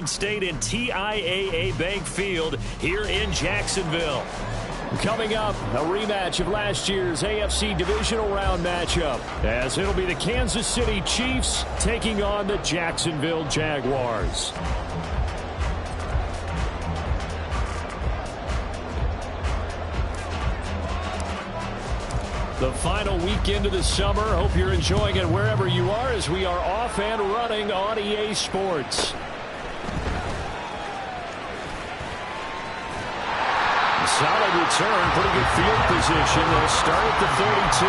Sunshine State and TIAA Bank Field here in Jacksonville. Coming up, a rematch of last year's AFC Divisional Round matchup, as it'll be the Kansas City Chiefs taking on the Jacksonville Jaguars. The final weekend of the summer. Hope you're enjoying it wherever you are as we are off and running on EA Sports. Solid return, pretty good field position. They'll start at the 32.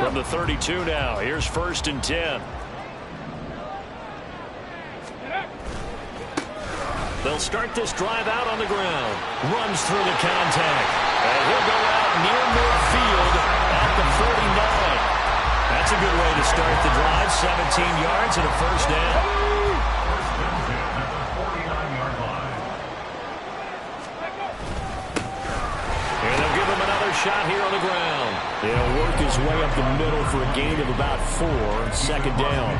From the 32 now, here's 1st and 10. They'll start this drive out on the ground. Runs through the contact. And he'll go out near midfield at the 49. That's a good way to start the drive. 17 yards and a 1st down. Shot here on the ground. He'll work his way up the middle for a gain of about 4. 2nd down.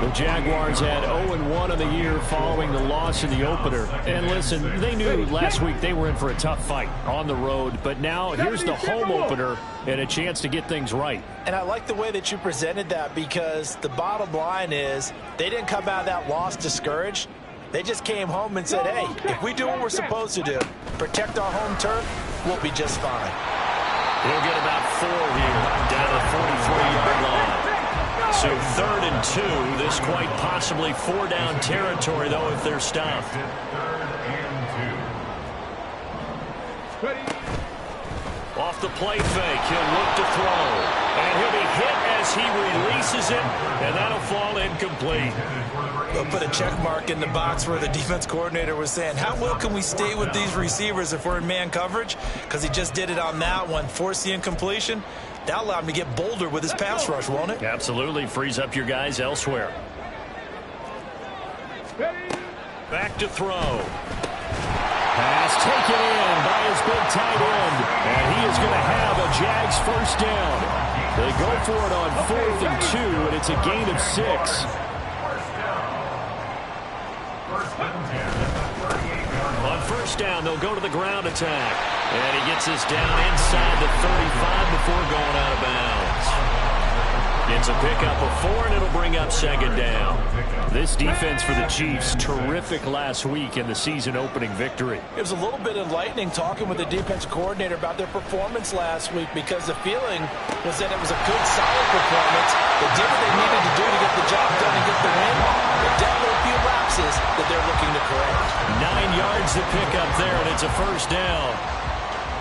The Jaguars had 0-1 on the year following the loss in the opener. And listen, they knew last week they were in for a tough fight on the road. But now here's the home opener and a chance to get things right. And I like the way that you presented that, because the bottom line is they didn't come out of that loss discouraged. They just came home and said, hey, if we do what we're supposed to do, protect our home turf, we'll be just fine. He'll get about 4 here, down the 43-yard line. So 3rd and 2. This quite possibly 4-down territory, though, if they're stopped. Off the play fake, he'll look to throw. And he'll be hit as he releases it, and that'll fall incomplete. They'll put a check mark in the box where the defense coordinator was saying, how well can we stay with these receivers if we're in man coverage? Because he just did it on that one, forced the incompletion. That allowed him to get bolder with his pass rush, won't it? Absolutely. Frees up your guys elsewhere. Back to throw. Pass taken in by his big tight end. And he is going to have a Jags 1st down. They go for it on 4th and 2, and it's a gain of 6. On 1st down, they'll go to the ground attack. And he gets this down inside the 35 before going out of bounds. It's a pickup of 4, and it'll bring up 2nd down. This defense for the Chiefs, terrific last week in the season-opening victory. It was a little bit enlightening talking with the defensive coordinator about their performance last week, because the feeling was that it was a good, solid performance. They did what they needed to do to get the job done and get the win. But definitely a few lapses that they're looking to correct. 9 yards to pick up there, and it's a 1st down.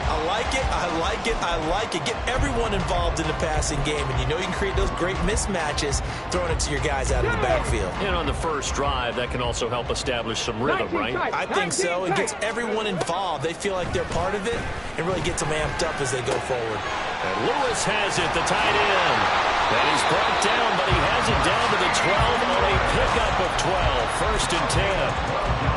I like it, I like it, I like it. Get everyone involved in the passing game, and you know you can create those great mismatches throwing it to your guys out of the backfield. And on the first drive, that can also help establish some rhythm, right? I think so. It gets everyone involved. They feel like they're part of it and really gets them amped up as they go forward. And Lewis has it, the tight end. And he's brought down, but he has it down to the 12 on a pickup of 12. 1st and 10.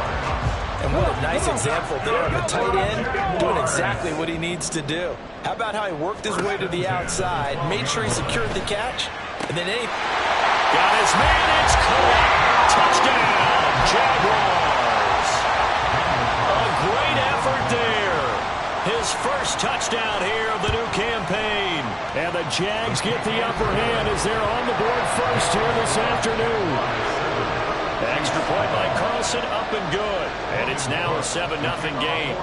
And what a nice example there of a tight end doing exactly what he needs to do. How about how he worked his way to the outside, made sure he secured the catch, and then got his man, it's caught. Touchdown, Jaguars. A great effort there. His 1st touchdown here of the new campaign. And the Jags get the upper hand as they're on the board 1st here this afternoon. Extra point by Carlson, up and good. And it's now a 7-0 game.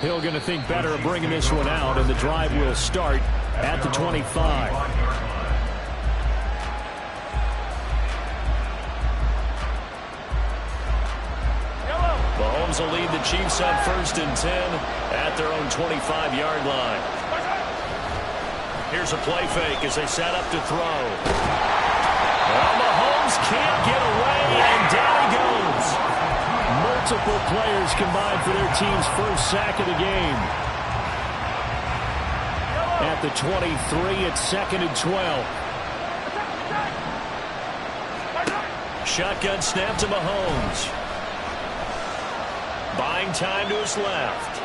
Hill going to think better of bringing this one out, and the drive will start at the 25. Mahomes will lead the Chiefs on 1st and 10 at their own 25-yard line. Here's a play fake as they set up to throw. Well, Mahomes can't get away, and down he goes. Multiple players combined for their team's 1st sack of the game. At the 23, it's 2nd and 12. shotgun snap to Mahomes. Buying time to his left.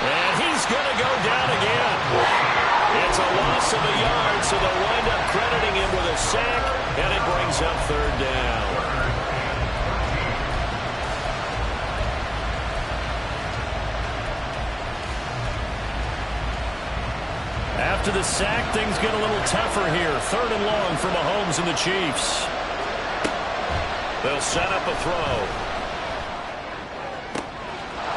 And he's going to go down again. It's a loss of a yard, so they'll wind up crediting him with a sack, and it brings up third down. After the sack, things get a little tougher here. Third and long for Mahomes and the Chiefs. They'll set up a throw.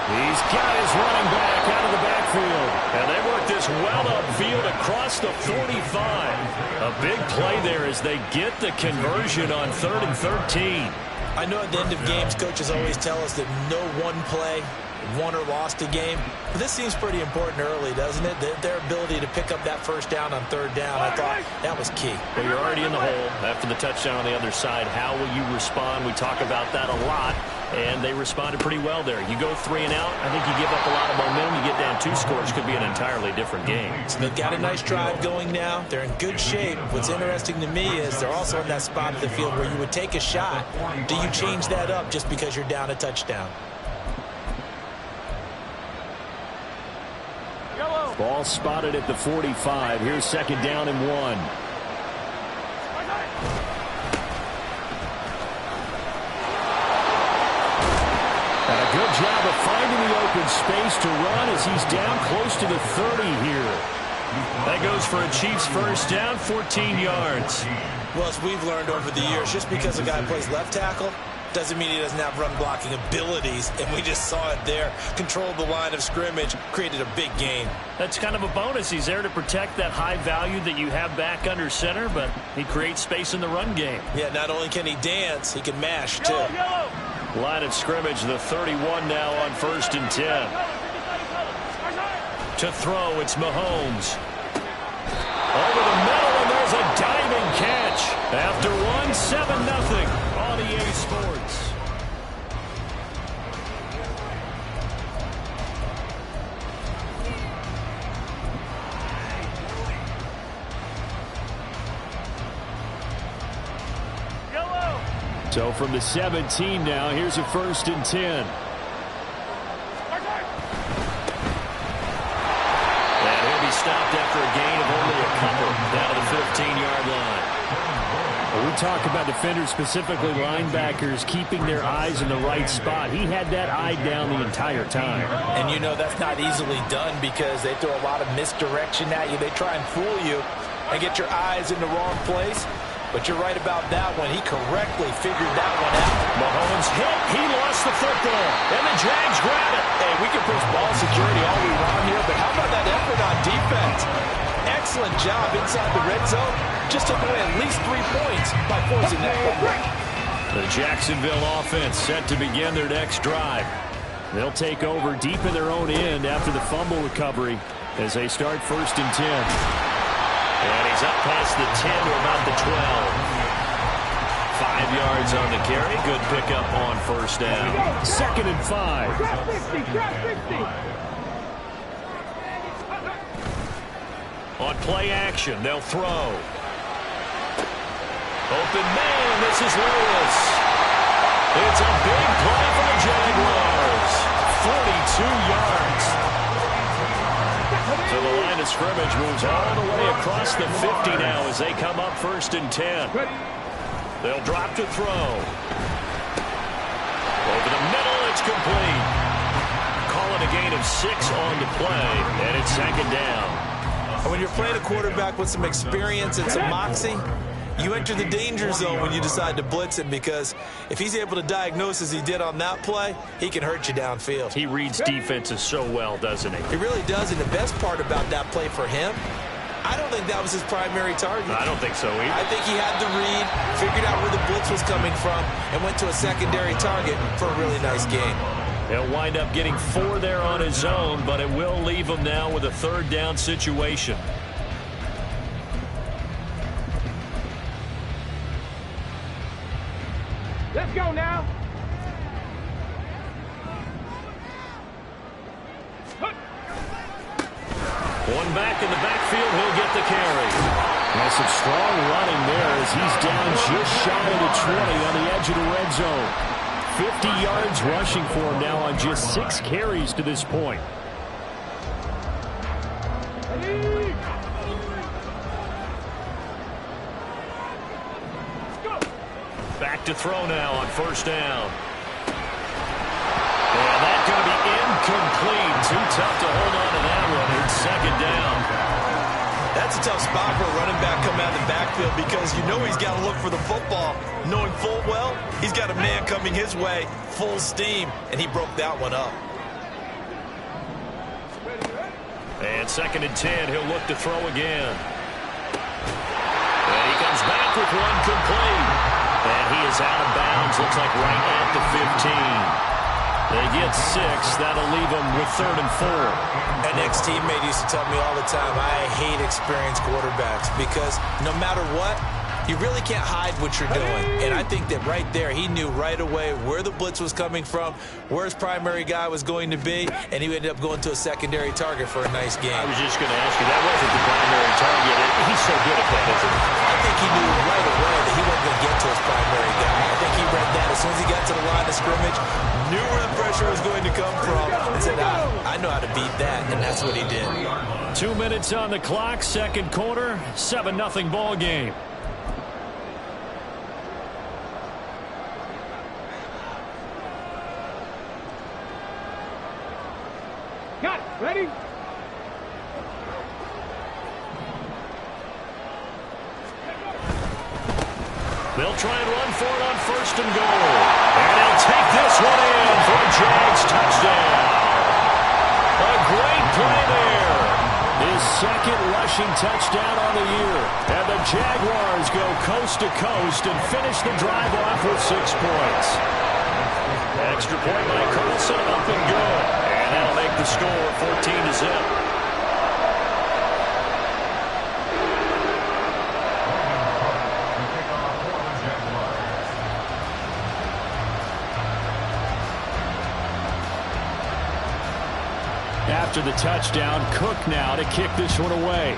He's got his running back out of the backfield. And they work this well upfield across the 45. A big play there as they get the conversion on 3rd and 13. I know at the end of games, coaches always tell us that no one play won or lost a game. But this seems pretty important early, doesn't it? Their ability to pick up that first down on 3rd down, I thought that was key. Well, you're already in the hole after the touchdown on the other side. How will you respond? We talk about that a lot, and they responded pretty well there. You go 3 and out, I think you give up a lot of momentum. You get down 2 scores, could be an entirely different game. So they've got a nice drive going now. They're in good shape. What's interesting to me is they're also in that spot of the field where you would take a shot. Do you change that up just because you're down a touchdown? Ball spotted at the 45. Here's 2nd down and 1. And a good job of finding the open space to run as he's down close to the 30 here. That goes for a Chiefs first down, 14 yards. Well, as we've learned over the years, just because a guy plays left tackle doesn't mean he doesn't have run-blocking abilities, and we just saw it there. Controlled the line of scrimmage, created a big gain. That's kind of a bonus. He's there to protect that high value that you have back under center, but he creates space in the run game. Yeah, not only can he dance, he can mash, too. Line of scrimmage, the 31 now on 1st and 10. To throw, it's Mahomes. Over the middle, and there's a diving catch. After 7-0 on EA Sports. So from the 17 now, here's a 1st and 10. And he'll be stopped after a gain of only a couple down to the 15-yard line. Well, we talk about defenders, specifically linebackers, keeping their eyes in the right spot. He had that eye down the entire time. And you know that's not easily done because they throw a lot of misdirection at you. They try and fool you and get your eyes in the wrong place. But you're right about that one. He correctly figured that one out. Mahomes hit. He lost the football. And the Jags grab it. Hey, we can push ball security all we want here, but how about that effort on defense? Excellent job inside the red zone. Just took away at least 3 points by forcing that fumble. The Jacksonville offense set to begin their next drive. They'll take over deep in their own end after the fumble recovery as they start 1st and 10. And he's up past the 10 to about the 12. 5 yards on the carry. Good pickup on 1st down. 2nd and 5. On play action, they'll throw. Open man, this is Lewis. It's a big play for the Jaguars. 42 yards. So the line of scrimmage moves all the way across the 50 now as they come up 1st and 10. They'll drop to throw. Over the middle, it's complete. Calling a gain of 6 on the play, and it's 2nd down. When you're playing a quarterback with some experience and some moxie, you enter the danger zone when you decide to blitz him, because if he's able to diagnose as he did on that play, he can hurt you downfield. He reads defenses so well, doesn't he? He really does, and the best part about that play for him, I don't think that was his primary target. I don't think so either. I think he had the read, figured out where the blitz was coming from, and went to a secondary target for a really nice game. He'll wind up getting 4 there on his own, but it will leave him now with a 3rd down situation. Let's go now. One back in the backfield, he'll get the carry. Now some strong running there as he's down just shy of the 20 on the edge of the red zone. 50 yards rushing for him now on just 6 carries to this point. Back to throw now on first down. And that's going to be incomplete. Too tough to hold on to that one. It's second down. That's a tough spot for a running back coming out of the backfield because you know he's got to look for the football, knowing full well he's got a man coming his way, full steam, and he broke that one up. And second and 10, he'll look to throw again. And he comes back with one complete. And he is out of bounds, looks like right at the 15. They get 6. That'll leave them with 3rd and 4. An ex-teammate used to tell me all the time, I hate experienced quarterbacks because no matter what, you really can't hide what you're doing. And I think that right there, he knew right away where the blitz was coming from, where his primary guy was going to be, and he ended up going to a secondary target for a nice game. I was just going to ask you, that wasn't the primary target. He's so good at that, isn't he? I think he knew right away that he wasn't going to get to his primary guy. I think he read that as soon as he got to the line of scrimmage, knew where the pressure was going to come from, and said, I know how to beat that, and that's what he did. 2 minutes on the clock, second quarter, 7-0 ball game. Got it. Ready? They'll try and run for it on first and goal. And he'll take this one in for a Jags touchdown. A great play there. His second rushing touchdown on the year. And the Jaguars go coast to coast and finish the drive off with 6 points. Extra point by Carlson, up and good. And that'll make the score 14-0. After the touchdown, Cook now to kick this one away.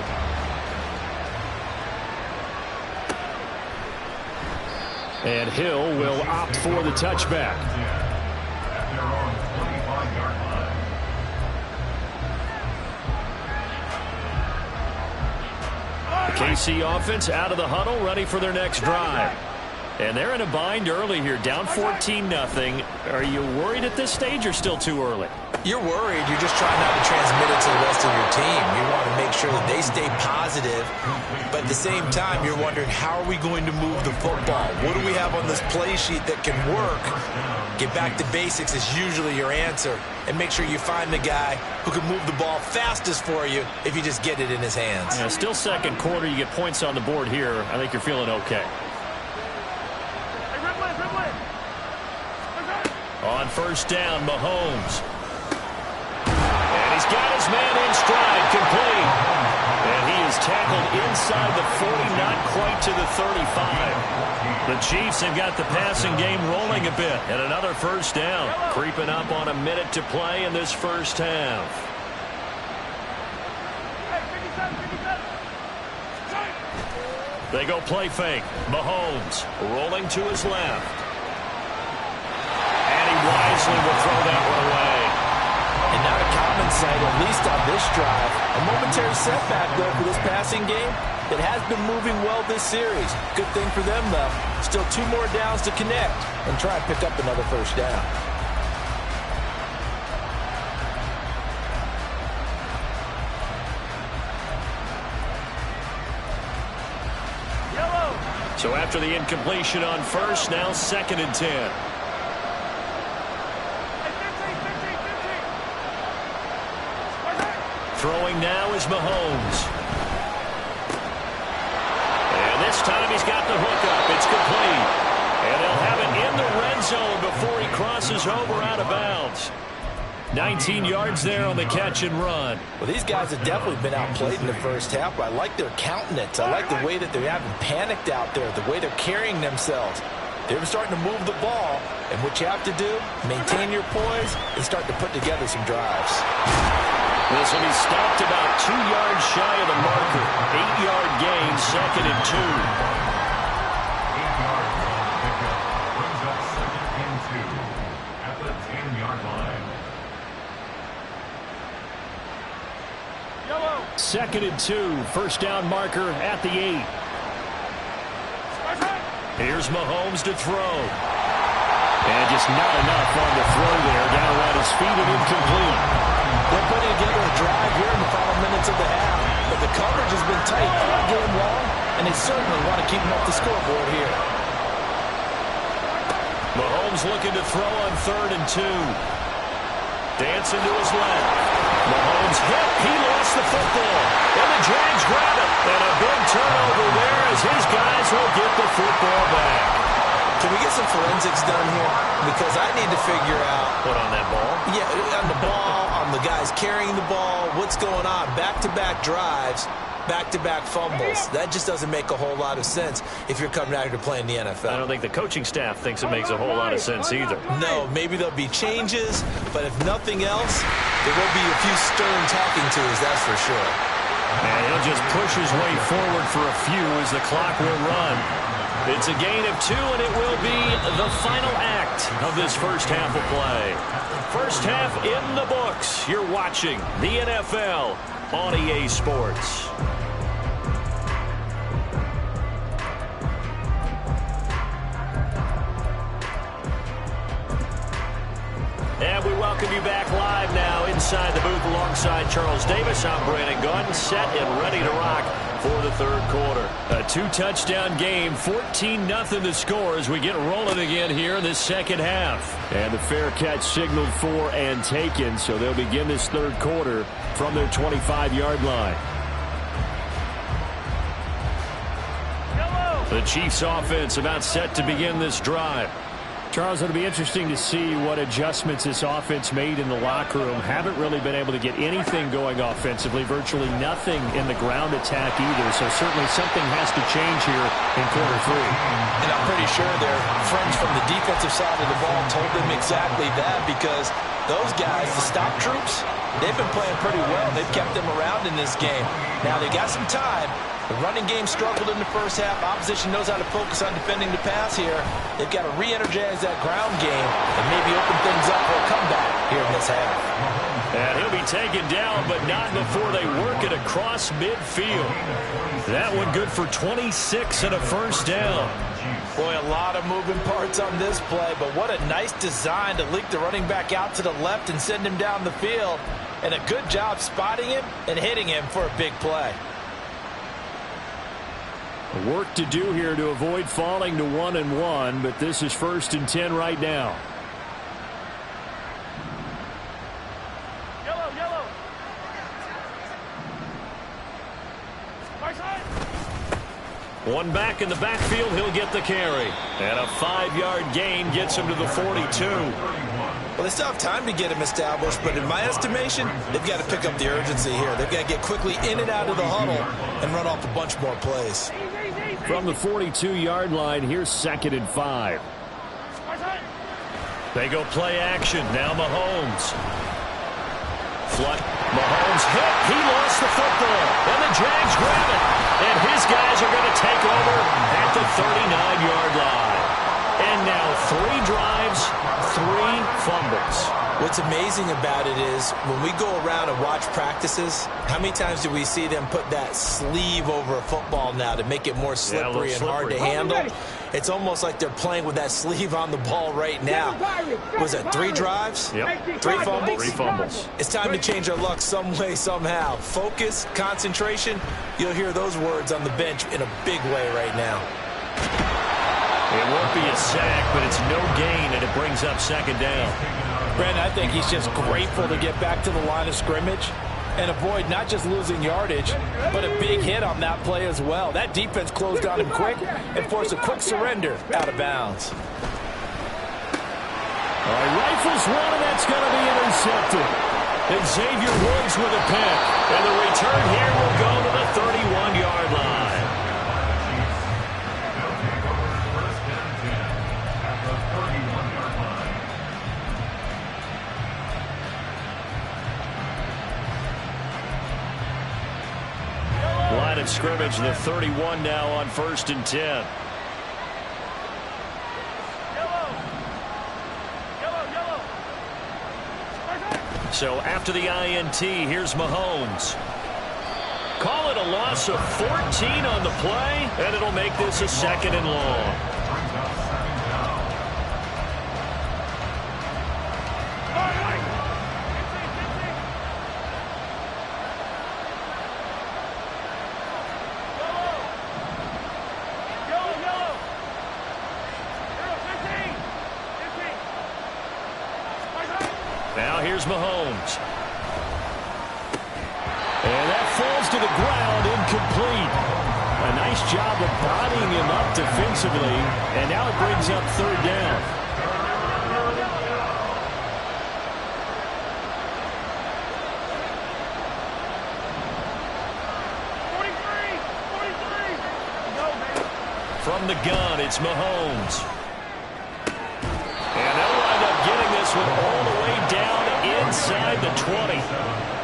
And Hill will opt for the touchback. KC offense out of the huddle, ready for their next drive. And they're in a bind early here, down 14-0. Are you worried at this stage or still too early? You're worried. You're just trying not to transmit it to the rest of your team. You want to make sure that they stay positive. But at the same time, you're wondering, how are we going to move the football? What do we have on this play sheet that can work? Get back to basics is usually your answer. And make sure you find the guy who can move the ball fastest for you if you just get it in his hands. Yeah, still second quarter. You get points on the board here. I think you're feeling okay. On first down, Mahomes. And he's got his man in stride, complete. And he is tackled inside the 40, not quite to the 35. The Chiefs have got the passing game rolling a bit. And another first down, creeping up on a minute to play in this first half. They go play fake. Mahomes rolling to his left. Wisely will throw that one away. And not a common sight, at least on this drive. A momentary setback, though, for this passing game that has been moving well this series. Good thing for them, though. Still 2 more downs to connect and try and pick up another first down. So after the incompletion on first, now second and 10. Throwing now is Mahomes. And this time he's got the hook up. It's complete. And they'll have it in the red zone before he crosses over out of bounds. 19 yards there on the catch and run. Well, these guys have definitely been outplayed in the first half, but I like their countenance. I like the way that they haven't panicked out there, the way they're carrying themselves. They're starting to move the ball, and what you have to do, maintain your poise and start to put together some drives. This will be stopped about 2 yards shy of the marker. 8-yard gain, second and 2. 2nd and 2. First down marker at the 8. Here's Mahomes to throw. And just not enough on the throw there. Down around his feet and incomplete. They're putting together a drive here in the final minutes of the half. But the coverage has been tight all game long, and they certainly want to keep them off the scoreboard here. Mahomes looking to throw on 3rd and 2. Dancing to his left. Mahomes hit. He lost the football. And the Jags grab it. And a big turnover there as his guys will get the football back. Can we get some forensics done here? Because I need to figure out... What, on that ball? Yeah, on the ball, on the guys carrying the ball, what's going on. Back-to-back drives, back-to-back fumbles. That just doesn't make a whole lot of sense if you're coming out here playing the NFL. I don't think the coaching staff thinks it makes a whole lot of sense either. No, maybe there'll be changes, but if nothing else, there will be a few stern talking to's, that's for sure. And he'll just push his way forward for a few as the clock will run. It's a gain of 2, and it will be the final act of this first half of play. First half in the books. You're watching the NFL on EA Sports. And we welcome you back live now inside the booth alongside Charles Davis. I'm Brandon Gunn, set and ready to rock for the 3rd quarter. A 2-touchdown game, 14-0 the score as we get rolling again here in this 2nd half. And the fair catch signaled for and taken, so they'll begin this 3rd quarter from their 25-yard line. The Chiefs offense about set to begin this drive. Charles, it'll be interesting to see what adjustments this offense made in the locker room. Haven't really been able to get anything going offensively, virtually nothing in the ground attack either. So certainly something has to change here in quarter 3. And I'm pretty sure their friends from the defensive side of the ball told them exactly that, because those guys, the stop troops, they've been playing pretty well. They've kept them around in this game. Now they got some time. The running game struggled in the first half. Opposition knows how to focus on defending the pass here. They've got to re-energize that ground game and maybe open things up for a comeback here in this half. And he'll be taken down, but not before they work it across midfield. That one good for 26 and a first down. Boy, a lot of moving parts on this play, but what a nice design to leak the running back out to the left and send him down the field. And a good job spotting him and hitting him for a big play. Work to do here to avoid falling to 1-1, but this is 1st and 10 right now. Yellow. One back in the backfield, he'll get the carry. And a 5-yard gain gets him to the 42. Well, they still have time to get him established, but in my estimation, they've got to pick up the urgency here. They've got to get quickly in and out of the huddle and run off a bunch more plays. From the 42-yard line, here's 2nd and 5. They go play action. Now Mahomes. Mahomes hit. He lost the football. And the Jags grab it. And his guys are going to take over at the 39-yard line. And now 3 drives, 3 fumbles. What's amazing about it is when we go around and watch practices, how many times do we see them put that sleeve over a football now to make it more slippery and hard to handle? It's almost like they're playing with that sleeve on the ball right now. Was it 3 drives? Yep. 3 fumbles? 3 fumbles. It's time to change our luck some way, somehow. Focus, concentration, you'll hear those words on the bench in a big way right now. It won't be a sack, but it's no gain, and it brings up 2nd down. Brandon, I think he's just grateful to get back to the line of scrimmage and avoid not just losing yardage, but a big hit on that play as well. That defense closed on him quick and forced a quick surrender out of bounds. All right, rifles one, and that's going to be intercepted. And Xavier Woods with a pick. And the return here will go to the 31-yard line. Line of scrimmage, the 31 now on 1st and 10. So after the INT, here's Mahomes. a loss of 14 on the play, and it'll make this a 2nd and long. Now here's Mahomes. And that falls to the ground, incomplete. A nice job of bodying him up defensively, and now it brings up 3rd down. From the gun, it's Mahomes. And they'll wind up getting this one all the way down inside the 20.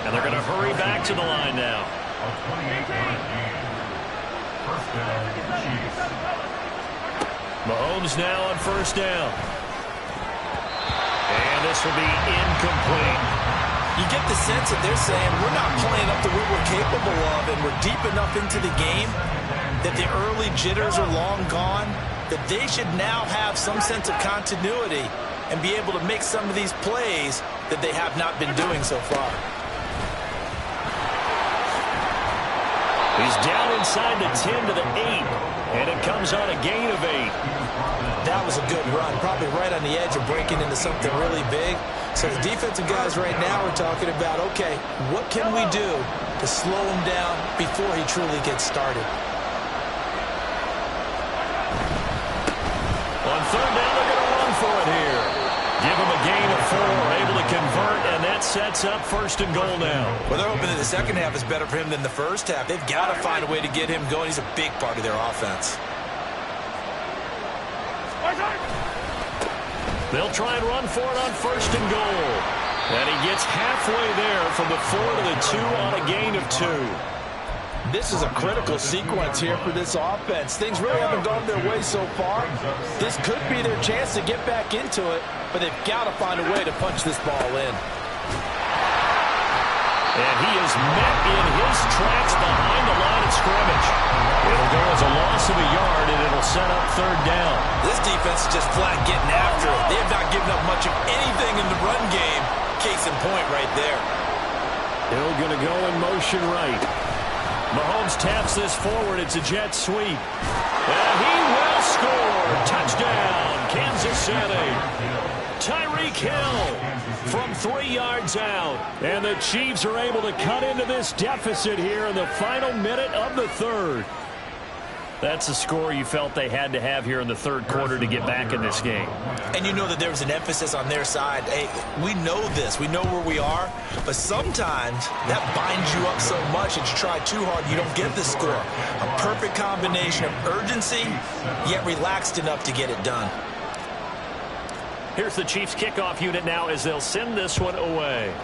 And they're going to hurry back to the line now. Mahomes now on 1st down. And this will be incomplete. You get the sense that they're saying we're not playing up to what we're capable of, and we're deep enough into the game that the early jitters are long gone, that they should now have some sense of continuity and be able to make some of these plays that they have not been doing so far. He's down inside the 10 to the 8, and it comes on a gain of 8. That was a good run, probably right on the edge of breaking into something really big. So the defensive guys right now are talking about, okay, what can we do to slow him down before he truly gets started? On 3rd down, they're going to run for it here. Give him a gain of 4, able to convert, and that sets up 1st and goal now. Well, they're hoping that the second half is better for him than the first half. They've got to find a way to get him going. He's a big part of their offense. They'll try and run for it on 1st and goal. And he gets halfway there from the 4 to the 2 on a gain of 2. This is a critical sequence here for this offense. Things really haven't gone their way so far. This could be their chance to get back into it, but they've got to find a way to punch this ball in. And he is met in his tracks behind the line of scrimmage. It'll go as a loss of a yard, and it'll set up 3rd down. This defense is just flat getting after it. They have not given up much of anything in the run game. Case in point right there. Hill going to go in motion right. Mahomes taps this forward. It's a jet sweep. And he will score. Touchdown, Kansas City. Tyreek Hill from 3 yards out. And the Chiefs are able to cut into this deficit here in the final minute of the 3rd. That's a score you felt they had to have here in the 3rd quarter to get back in this game. And you know that there was an emphasis on their side. Hey, we know this. We know where we are. But sometimes that binds you up so much that you try too hard, you don't get the score. A perfect combination of urgency, yet relaxed enough to get it done. Here's the Chiefs kickoff unit now as they'll send this one away.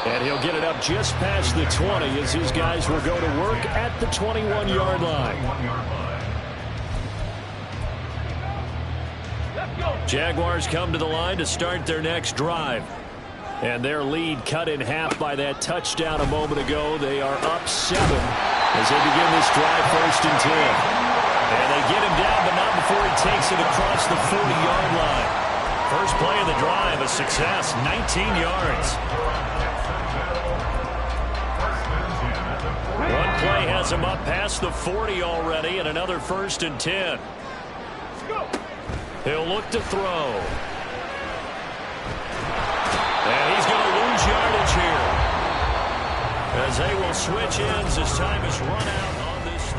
And he'll get it up just past the 20 as his guys will go to work at the 21-yard line. Jaguars come to the line to start their next drive. And their lead cut in half by that touchdown a moment ago. They are up 7 as they begin this drive 1st and 10. And they get him down, but not before he takes it across the 40-yard line. First play of the drive, a success, 19 yards. One play has him up past the 40 already, and another 1st and 10. He'll look to throw. And he's going to lose yardage here as they will switch ends as time is run out on this.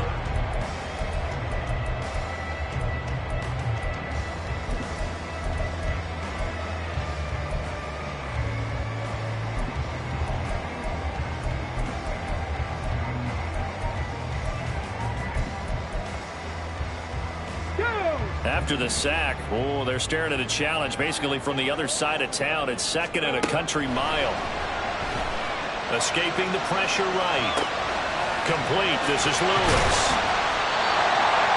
After the sack, oh, they're staring at a challenge basically from the other side of town. It's 2nd and a country mile. Escaping the pressure right. Complete. This is Lewis.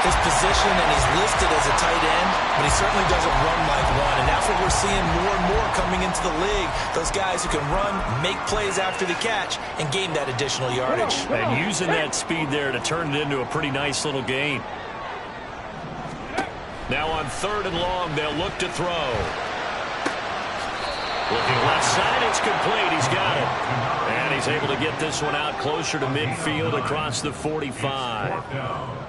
his position, and he's listed as a tight end, but he certainly doesn't run like one, and that's what we're seeing more and more coming into the league. Those guys who can run, make plays after the catch, and gain that additional yardage. And using that speed there to turn it into a pretty nice little gain. Now on 3rd and long, they'll look to throw. Looking left side, it's complete. He's got it. And he's able to get this one out closer to midfield across the 45.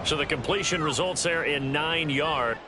So the completion results there in 9 yards.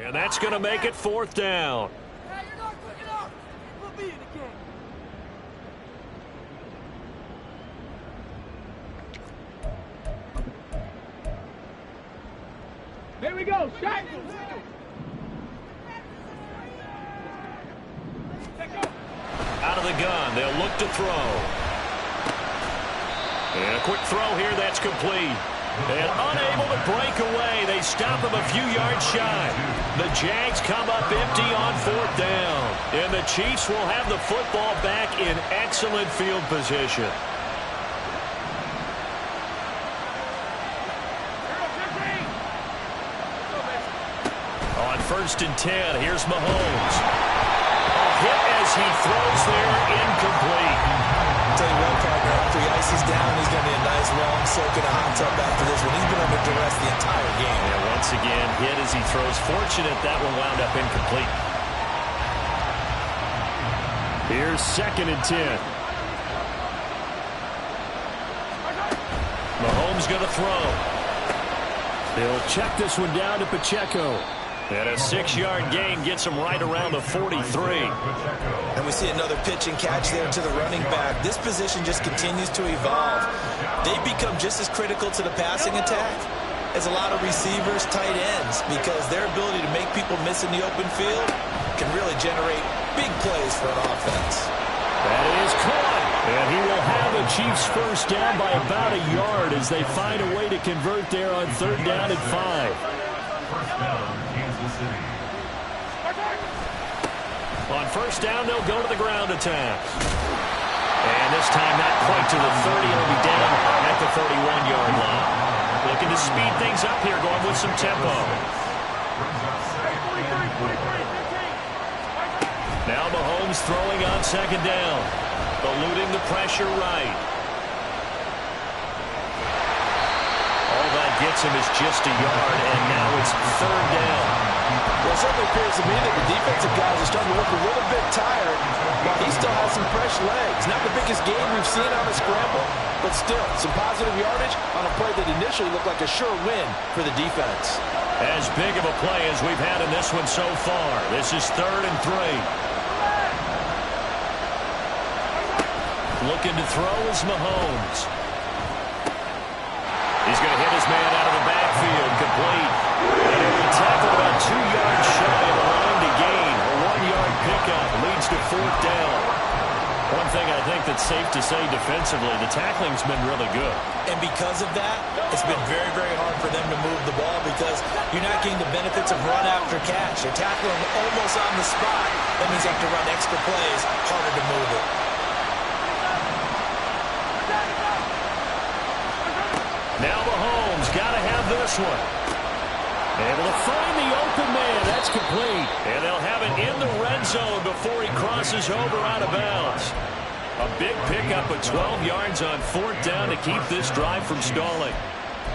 And that's going to make it 4th down. Hey, you're not quick enough. We'll be in the game. There we go. Shot. Out of the gun, they'll look to throw. And a quick throw here, that's complete. And unable to break away. They stop him a few yards shy. The Jags come up empty on 4th down. And the Chiefs will have the football back in excellent field position. On 1st and 10, here's Mahomes. A hit as he throws there, incomplete. I'll tell you what, partner, after he ices down, he's going to be a nice long soak in a hot tub after this one. He's been under duress the entire game. And once again, hit as he throws. Fortunate that one wound up incomplete. Here's 2nd and 10. Mahomes going to throw. They'll check this one down to Pacheco. And a 6-yard gain gets him right around the 43. And we see another pitch and catch there to the running back. This position just continues to evolve. They become just as critical to the passing attack as a lot of receivers, tight ends, because their ability to make people miss in the open field can really generate big plays for an offense. That is caught. And he will have the Chiefs first down by about a yard as they find a way to convert there on 3rd down and 5. On 1st down, they'll go to the ground attack. And this time not quite to the 30. It'll be down at the 31-yard line. Looking to speed things up here, going with some tempo. Now Mahomes throwing on 2nd down. Eluding the pressure right. All that gets him is just a yard, and now it's 3rd down. Well, it certainly appears to me that the defensive guys are starting to look a little bit tired, while he still has some fresh legs. Not the biggest gain we've seen on a scramble, but still some positive yardage on a play that initially looked like a sure win for the defense. As big of a play as we've had in this one so far. This is 3rd and 3. Looking to throw is Mahomes. He's going to hit his man out of the backfield, complete. And he'll be tackled about 2 yards shy of the line to gain. A 1-yard pickup leads to 4th down. One thing I think that's safe to say defensively, the tackling's been really good. And because of that, it's been very, very hard for them to move the ball because you're not getting the benefits of run after catch. You're tackling almost on the spot. That means you have to run extra plays, harder to move it. Now Mahomes got to have this one. Able to find the open man. That's complete. And they'll have it in the red zone before he crosses over out of bounds. A big pickup of 12 yards on 4th down to keep this drive from stalling.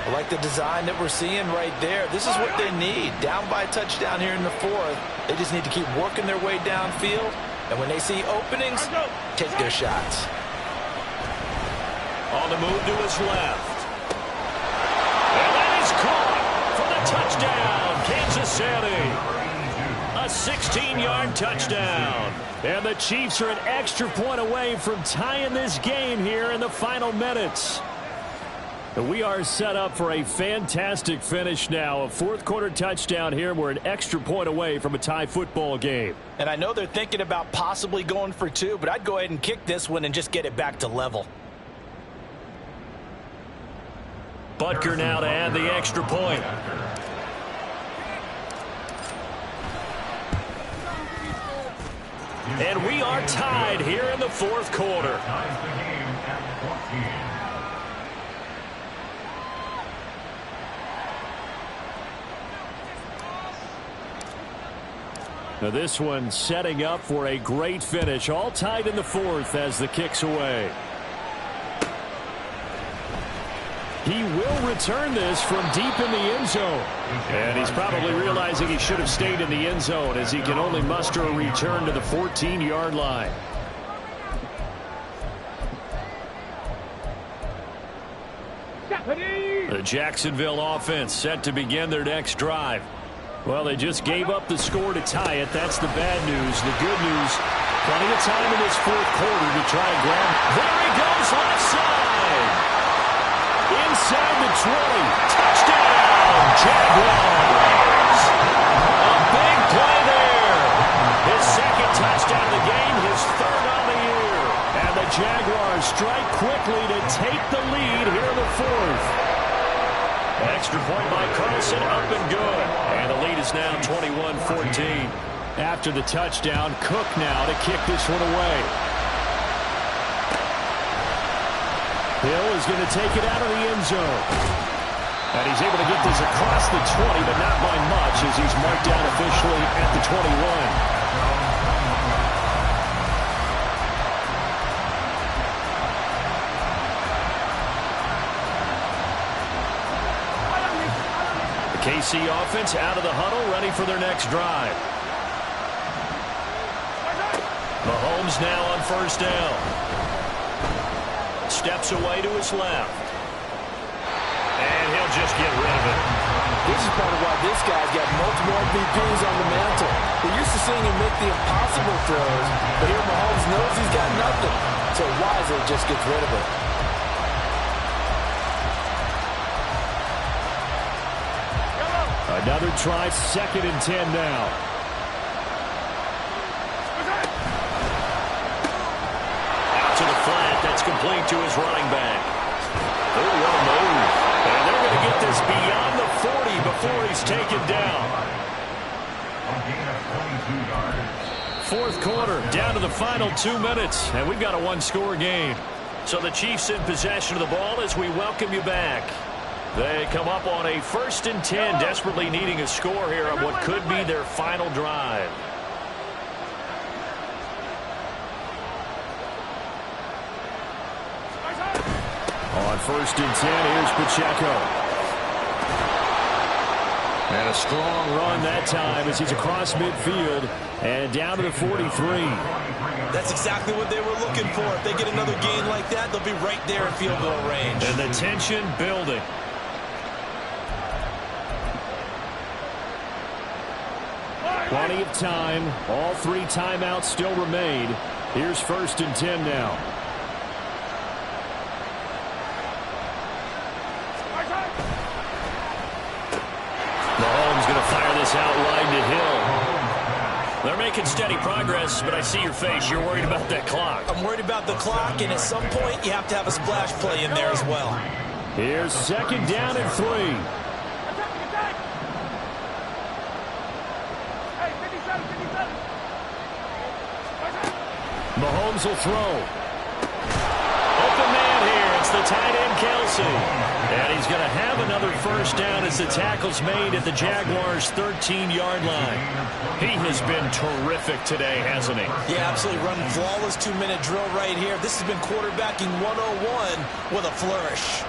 I like the design that we're seeing right there. This is what they need. Down by a touchdown here in the 4th. They just need to keep working their way downfield. And when they see openings, take their shots. On the move to his left. And that is caught for the touchdown, Kansas City. A A 16-yard touchdown. And the Chiefs are an extra point away from tying this game here in the final minutes. We are set up for a fantastic finish now. A fourth-quarter touchdown here. We're an extra point away from a tie football game. And I know they're thinking about possibly going for two, but I'd go ahead and kick this one and just get it back to level. Butker now to add the extra point. And we are tied here in the fourth quarter. Now this one setting up for a great finish. All tied in the fourth as the kick's away. He will return this from deep in the end zone. And he's probably realizing he should have stayed in the end zone as he can only muster a return to the 14-yard line. The Jacksonville offense set to begin their next drive. Well, they just gave up the score to tie it. That's the bad news. The good news, plenty of time in this fourth quarter to try and grab. There he goes, left side. Inside the 20. Touchdown, Jaguars. A big play there. His second touchdown of the game, his third on the year. And the Jaguars strike quickly to take the lead here in the fourth. Extra point by Carlson, up and good. And the lead is now 21-14. After the touchdown, Cook now to kick this one away. Hill is going to take it out of the end zone. And he's able to get this across the 20, but not by much as he's marked down officially at the 21. KC offense out of the huddle, ready for their next drive. Mahomes now on first down. Steps away to his left. And he'll just get rid of it. This is part of why this guy's got multiple MVPs on the mantle. We're used to seeing him make the impossible throws, but here Mahomes knows he's got nothing, so wisely just gets rid of it. Another try, 2nd and 10 now. Out to the flat, that's complete to his running back. Oh, what a move. And they're going to get this beyond the 40 before he's taken down. Fourth quarter, down to the final 2 minutes, and we've got a one-score game. So the Chiefs in possession of the ball as we welcome you back. They come up on a 1st and 10, desperately needing a score here on what could be their final drive. On 1st and 10, here's Pacheco. And a strong run that time as he's across midfield and down to the 43. That's exactly what they were looking for. If they get another gain like that, they'll be right there in field goal range. And the tension building. Plenty of time. All 3 timeouts still remain. Here's 1st and 10 now. Mahomes going to fire this out wide to Hill. They're making steady progress, but I see your face. You're worried about that clock. I'm worried about the clock, and at some point, you have to have a splash play in there as well. Here's 2nd down and 3. Mahomes will throw. Open man here. It's the tight end, Kelsey. And he's going to have another first down as the tackle's made at the Jaguars' 13-yard line. He has been terrific today, hasn't he? Yeah, absolutely. Running flawless 2-minute drill right here. This has been quarterbacking 101 with a flourish.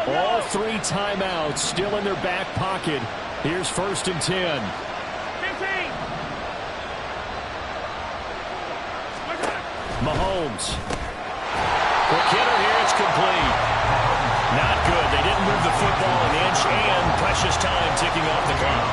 All 3 timeouts still in their back pocket. Here's 1st and 10. Mahomes. Quick hitter here. It's complete. Not good. They didn't move the football an inch, and precious time ticking off the clock.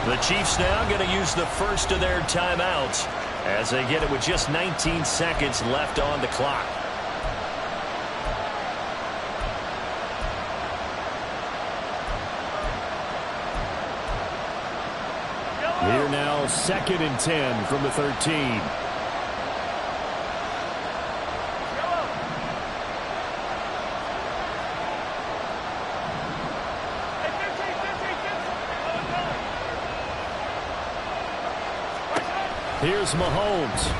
The Chiefs now going to use the first of their timeouts as they get it with just 19 seconds left on the clock. Here now, 2nd and 10 from the 13. Here's Mahomes.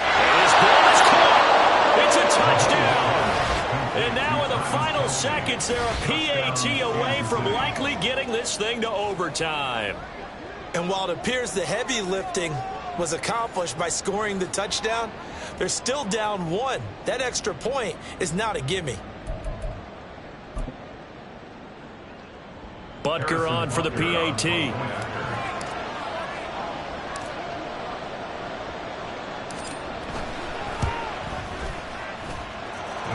And his ball is caught. It's a touchdown. And now in the final seconds, they're a PAT away from likely getting this thing to overtime. And while it appears the heavy lifting was accomplished by scoring the touchdown, they're still down 1. That extra point is not a gimme. Butker on for the PAT.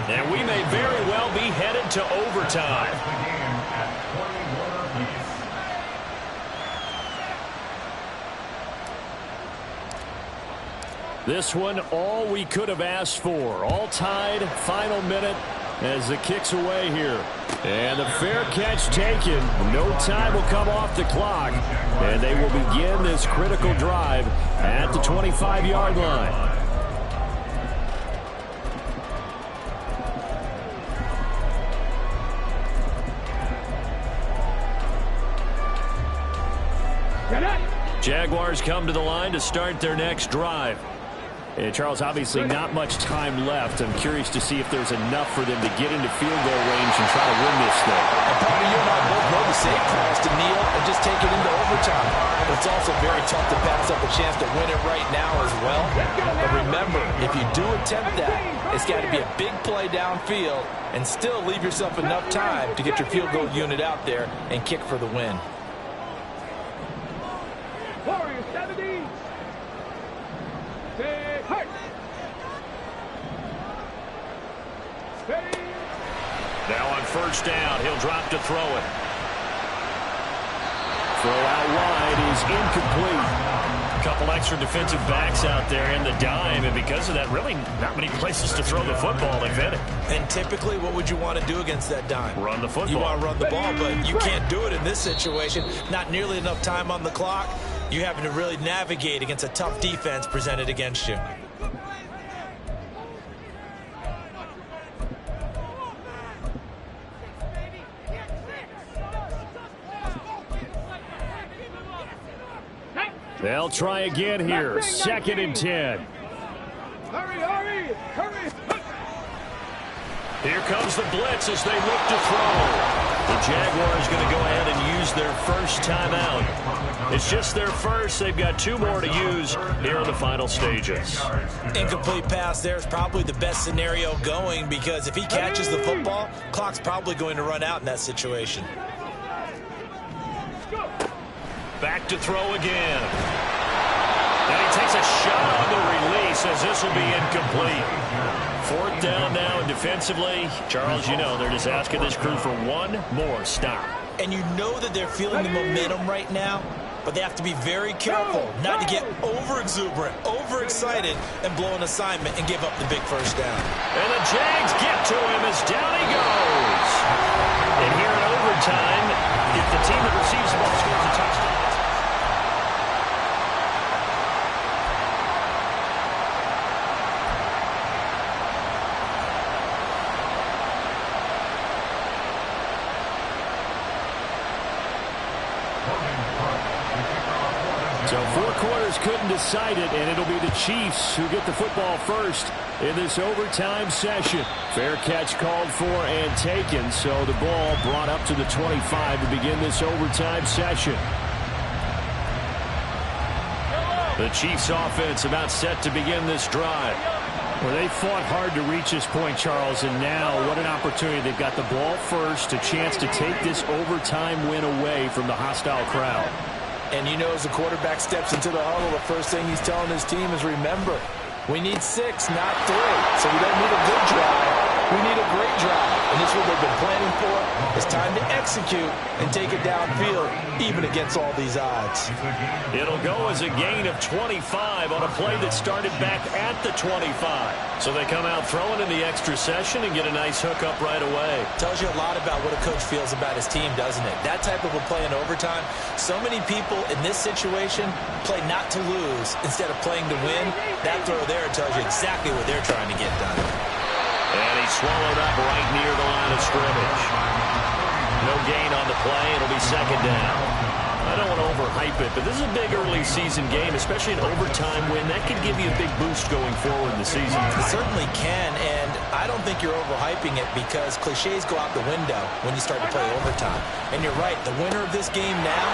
And we may very well be headed to overtime. This one, all we could have asked for. All tied, final minute as the kick's away here. And the fair catch taken. No time will come off the clock. And they will begin this critical drive at the 25-yard line. Jaguars come to the line to start their next drive. And Charles, obviously not much time left. I'm curious to see if there's enough for them to get into field goal range and try to win this thing. And probably you and I both know the safe calls to kneel and just take it into overtime. But it's also very tough to pass up a chance to win it right now as well. But remember, if you do attempt that, it's got to be a big play downfield and still leave yourself enough time to get your field goal unit out there and kick for the win. Warriors 70. Stay hurt. Now on first down, he'll drop to throw it. Throw out wide is incomplete. A couple extra defensive backs out there in the dime, and because of that, really not many places to throw the football, if any. And typically, what would you want to do against that dime? Run the football. You want to run the ball, but you can't do it in this situation. Not nearly enough time on the clock. You having to really navigate against a tough defense presented against you. They'll try again here. 2nd and 10. Hurry, hurry, hurry. Here comes the blitz as they look to throw. The Jaguars going to go ahead and use their first timeout. It's just their first. They've got 2 more to use here in the final stages. Incomplete pass there is probably the best scenario going, because if he catches the football, clock's probably going to run out in that situation. Back to throw again. And he takes a shot on the release as this will be incomplete. 4th down now, and defensively, Charles, you know, they're just asking this crew for one more stop. And you know that they're feeling the momentum right now, but they have to be very careful not to get over-exuberant, over-excited, and blow an assignment and give up the big first down. And the Jags get to him as down he goes. And here in overtime, if the team that receives the ball scores a touchdown, So 4 quarters couldn't decide it, and it'll be the Chiefs who get the football first in this overtime session. Fair catch called for and taken, so the ball brought up to the 25 to begin this overtime session. The Chiefs offense about set to begin this drive. Well, they fought hard to reach this point, Charles, and now what an opportunity. They've got the ball first, a chance to take this overtime win away from the hostile crowd. And you know, as the quarterback steps into the huddle, the first thing he's telling his team is, remember, We need 6, not 3. So we don't need a good drive. We need a great drive. And this is what they've been planning for. It's time to execute and take it downfield, even against all these odds. It'll go as a gain of 25 on a play that started back at the 25. So they come out throwing in the extra session and get a nice hookup right away. Tells you a lot about what a coach feels about his team, doesn't it? That type of a play in overtime. So many people in this situation play not to lose instead of playing to win. That throw there tells you exactly what they're trying to get done. And he swallowed up right near the line of scrimmage. No gain on the play. It'll be second down. I don't want to overhype it, but this is a big early season game, especially an overtime win. That could give you a big boost going forward in the season. It certainly can, and I don't think you're overhyping it because cliches go out the window when you start to play overtime. And you're right, the winner of this game now,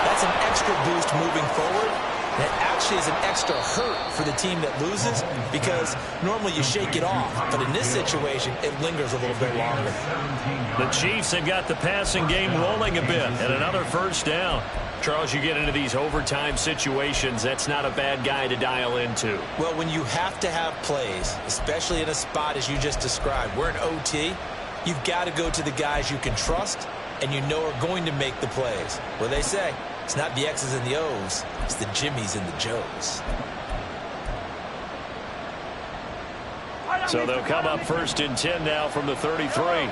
that's an extra boost moving forward. And it actually is an extra hurt for the team that loses because normally you shake it off. But in this situation, it lingers a little bit longer. The Chiefs have got the passing game rolling a bit and another first down. Charles, you get into these overtime situations, that's not a bad guy to dial into. Well, when you have to have plays, especially in a spot as you just described, we're in OT, you've got to go to the guys you can trust and you know are going to make the plays. What they say, it's not the X's and the O's, it's the Jimmies and the Joes. So they'll come up first and 10 now from the 33.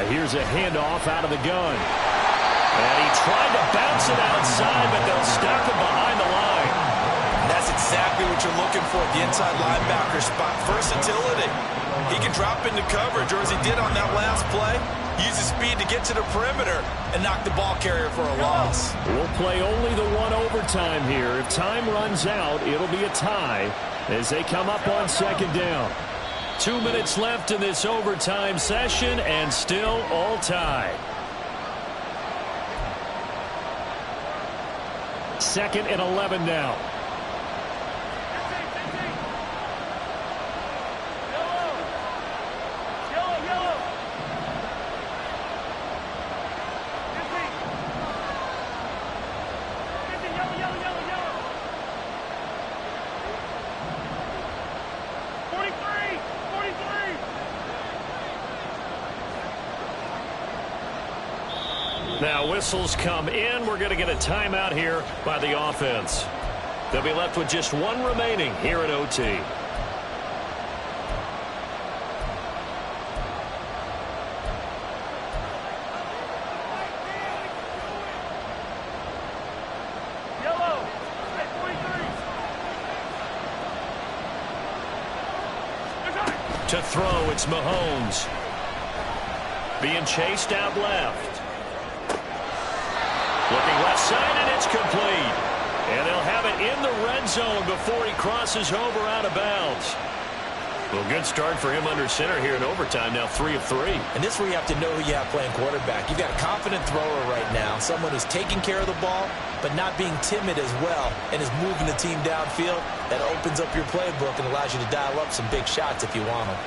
Here's a handoff out of the gun. And he tried to bounce it outside, but they'll stop him behind the line. And that's exactly what you're looking for at the inside linebacker spot. Versatility. He can drop into coverage, or as he did on that last play, use his speed to get to the perimeter and knock the ball carrier for a loss. We'll play only the one overtime here. If time runs out, it'll be a tie as they come up on second down. 2 minutes left in this overtime session, and still all tied. Second and 11 now. Now whistles come in. We're going to get a timeout here by the offense. They'll be left with just one remaining here at OT. Yellow. To throw, it's Mahomes. Being chased out left. Looking left side, and it's complete. And they'll have it in the red zone before he crosses over out of bounds. Well, good start for him under center here in overtime. Now 3 of 3. And this is where you have to know who you have playing quarterback. You've got a confident thrower right now, someone who's taking care of the ball, but not being timid as well, and is moving the team downfield. That opens up your playbook and allows you to dial up some big shots if you want them.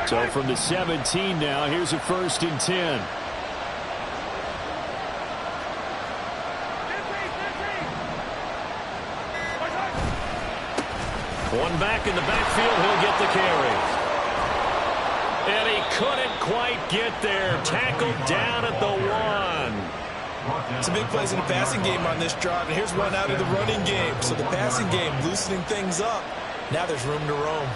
So from the 17 now, here's a first and 10. One back in the backfield, he'll get the carry. And he couldn't quite get there. Tackled down at the 1. Some big plays in the passing game on this drive, and here's one out of the running game. So the passing game loosening things up. Now there's room to roam.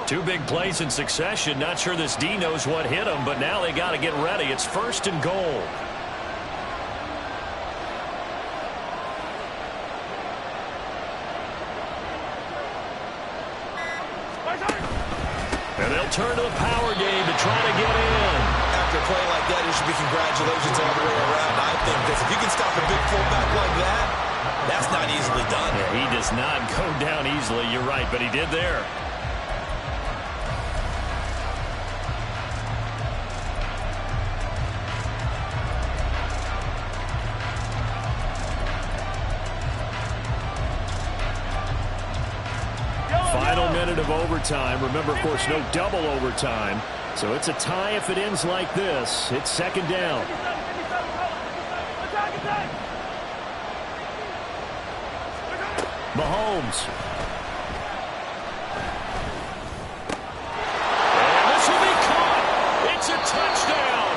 Two big plays in succession. Not sure this D knows what hit him, but now they got to get ready. It's first and goal. And they'll turn to the power game to try to get in. After a play like that, it should be congratulations all the way around, I think, because if you can stop a big fullback like that, that's not easily done. Yeah, he does not go down easily. You're right, but he did there. Final minute of overtime. Remember, of course, no double overtime. So it's a tie if it ends like this. It's second down. Mahomes. And this will be caught. It's a touchdown.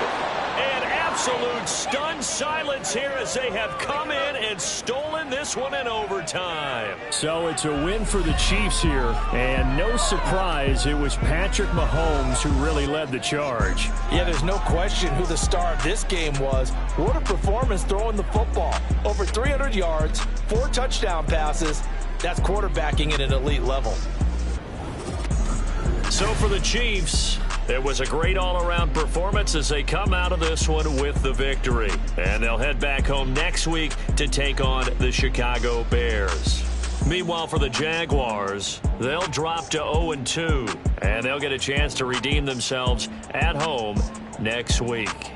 And absolute stunned silence here as they have come in and stolen this one in overtime. So it's a win for the Chiefs here. And no surprise, it was Patrick Mahomes who really led the charge. Yeah, there's no question who the star of this game was. What a performance throwing the football. Over 300 yards, 4 touchdown passes. That's quarterbacking at an elite level. So for the Chiefs, it was a great all-around performance as they come out of this one with the victory. And they'll head back home next week to take on the Chicago Bears. Meanwhile, for the Jaguars, they'll drop to 0-2, and they'll get a chance to redeem themselves at home next week.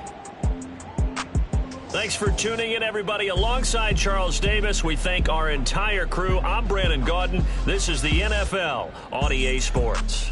Thanks for tuning in, everybody. Alongside Charles Davis, we thank our entire crew. I'm Brandon Gaudin. This is the NFL on EA Sports.